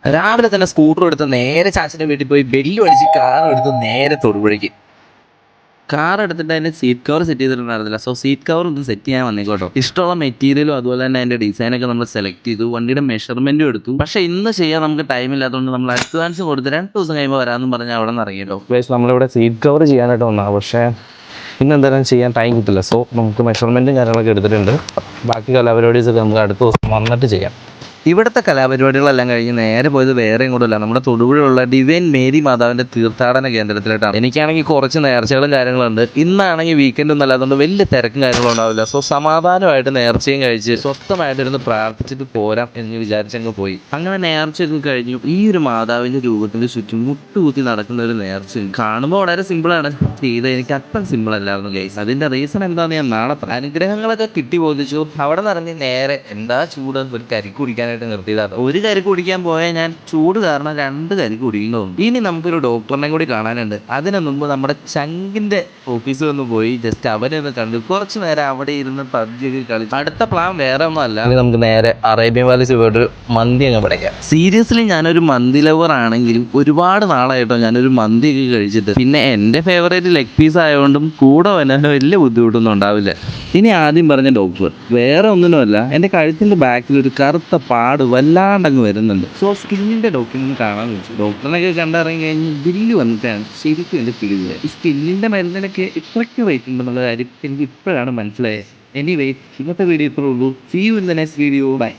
രാവിലെ തന്നെ സ്കൂട്ടർ എടുത്ത് നേരെ ചാച്ചൻ്റെ വീട്ടിൽ പോയി ബെല്ലും അടിച്ച് കാർ എടുത്ത് നേരെ തൊടുപുഴയ്ക്ക്. കാർ എടുത്തിട്ട് അതിൻ്റെ സീറ്റ് കവർ സെറ്റ് ചെയ്തിട്ടുണ്ടായിരുന്നില്ല. സോ സീറ്റ് കവർ ഒന്ന് സെറ്റ് ചെയ്യാൻ വന്നേക്കോട്ടോ. ഇഷ്ടമുള്ള മെറ്റീരിയലും അതുപോലെ തന്നെ അതിൻ്റെ ഡിസൈനൊക്കെ നമ്മൾ സെലക്ട് ചെയ്തു, വണ്ടിയുടെ മെഷർമെൻറ്റും എടുത്തു. പക്ഷേ ഇന്ന് ചെയ്യാൻ നമുക്ക് ടൈം ഇല്ലാത്തതുകൊണ്ട് നമ്മൾ അഡ്വാൻസ് കൊടുത്ത് 2 ദിവസം കഴിയുമ്പോൾ വരാമെന്ന് പറഞ്ഞാൽ അവിടെ നിന്ന് ഇറങ്ങിയല്ലോ. നമ്മളിവിടെ സീറ്റ് കവർ ചെയ്യാനായിട്ട് വന്നതാണ്, പക്ഷേ ഇന്ന് എന്തായാലും ചെയ്യാൻ ടൈം കിട്ടില്ല. സോ നമുക്ക് മെഷർമെൻറ്റും കാര്യങ്ങളൊക്കെ എടുത്തിട്ടുണ്ട്. ബാക്കി കലാപരിപാടീസൊക്കെ നമുക്ക് അടുത്ത ദിവസം വന്നിട്ട് ചെയ്യാം. ഇവിടുത്തെ കലാപരിപാടികളെല്ലാം കഴിഞ്ഞ് നേരെ പോയത് വേറെ ഇങ്ങോട്ടല്ല, നമ്മുടെ തൊടുപുഴയുള്ള ഡിവൈൻ മേരി മാതാവിൻ്റെ തീർത്ഥാടന കേന്ദ്രത്തിലോട്ടാണ്. എനിക്കാണെങ്കിൽ കുറച്ച് നേർച്ചകളും കാര്യങ്ങളുണ്ട്. ഇന്നാണെങ്കിൽ വീക്കെൻഡ് ഒന്നും അല്ലാത്തതുകൊണ്ട് വലിയ തിരക്കും കാര്യങ്ങളും ഉണ്ടാവില്ല. സോ സമാധാനമായിട്ട് നേർച്ചയും കഴിച്ച് സ്വസ്ഥമായിട്ടിരുന്ന് പ്രാർത്ഥിച്ചിട്ട് പോരാം എന്ന് വിചാരിച്ചങ്ങ് പോയി. അങ്ങനെ നേർച്ചയൊക്കെ കഴിഞ്ഞു. ഈ ഒരു മാതാവിൻ്റെ രൂപത്തിന് ചുറ്റും മുട്ടുകുത്തി നടക്കുന്ന ഒരു നേർച്ച കാണുമ്പോൾ വളരെ സിമ്പിളാണ്, ചെയ്ത് എനിക്ക് അത്ര സിമ്പിൾ അല്ലായിരുന്നു ഗൈസ്. അതിൻ്റെ റീസൺ എന്താണെന്ന് ഞാൻ നാളെ അനുഗ്രഹങ്ങളൊക്കെ കിട്ടി ബോധിച്ചു. അവിടെ നിന്ന് ഇറങ്ങി നേരെ എന്താ ചൂട് ഒരു കരിക്ക് കുടിക്കാൻ നിർത്തിയതാണ്. ഒരു കരിക്ക് കുടിക്കാൻ പോയാൽ ഞാൻ ചൂട് കാരണം 2 കരിക്ക് കുടിക്കുന്നു. ഇനി നമുക്കൊരു ഡോക്ടറിനെ കൂടി കാണാനുണ്ട്. അതിനു മുമ്പ് നമ്മുടെ ചങ്കിന്റെ ഓഫീസിൽ ഒന്ന് പോയി ജസ്റ്റ് അവരെ ഒന്ന് കണ്ടു കുറച്ച് നേരം അവിടെ ഇരുന്ന് പബ്ജിയൊക്കെ കളിച്ചു. അടുത്ത പ്ലാൻ വേറെ ഒന്നും അല്ല, നമുക്ക് നേരെ അറേബ്യൻ വാലീസ് പോയിട്ട് മന്തി അങ്ങ് പഠിക്കാം. സീരിയസ്ലി ഞാനൊരു മന്തി ലവർ ആണെങ്കിലും ഒരുപാട് നാളായിട്ടോ ഞാനൊരു മന്തിയൊക്കെ കഴിച്ചിട്ട്. പിന്നെ എൻ്റെ ഫേവറേറ്റ് ലെഗ് പീസ് ആയതുകൊണ്ടും കൂടെ വരാൻ വലിയ ബുദ്ധിമുട്ടൊന്നും ഉണ്ടാവില്ല. ഇനി ആദ്യം പറഞ്ഞ ഡോക്ടർ വേറെ ഒന്നിനുമല്ല, എൻ്റെ കഴുത്തിൻ്റെ ബാക്കിൽ ഒരു കറുത്ത പാട് വല്ലാണ്ടങ്ങ് വരുന്നുണ്ട്. സോ സ്കിന്നിൻ്റെ ഡോക്ടറിനെ കാണാൻ വെച്ചു. ഡോക്ടറിനൊക്കെ കണ്ടിറങ്ങി കഴിഞ്ഞ് ബില്ല് വന്നിട്ടാണ് ശരിക്കും എൻ്റെ പിടിക്കുക. ഈ സ്കിന്നിൻ്റെ മരുന്നിനൊക്കെ ഇത്രയ്ക്ക് റേറ്റ് ഉണ്ടെന്നുള്ള കാര്യം എനിക്ക് ഇപ്പോഴാണ് മനസ്സിലായത്. എനിവേ ഇന്നത്തെ വീഡിയോ ഇത്രേ ഉള്ളൂ. See you in the next video. By.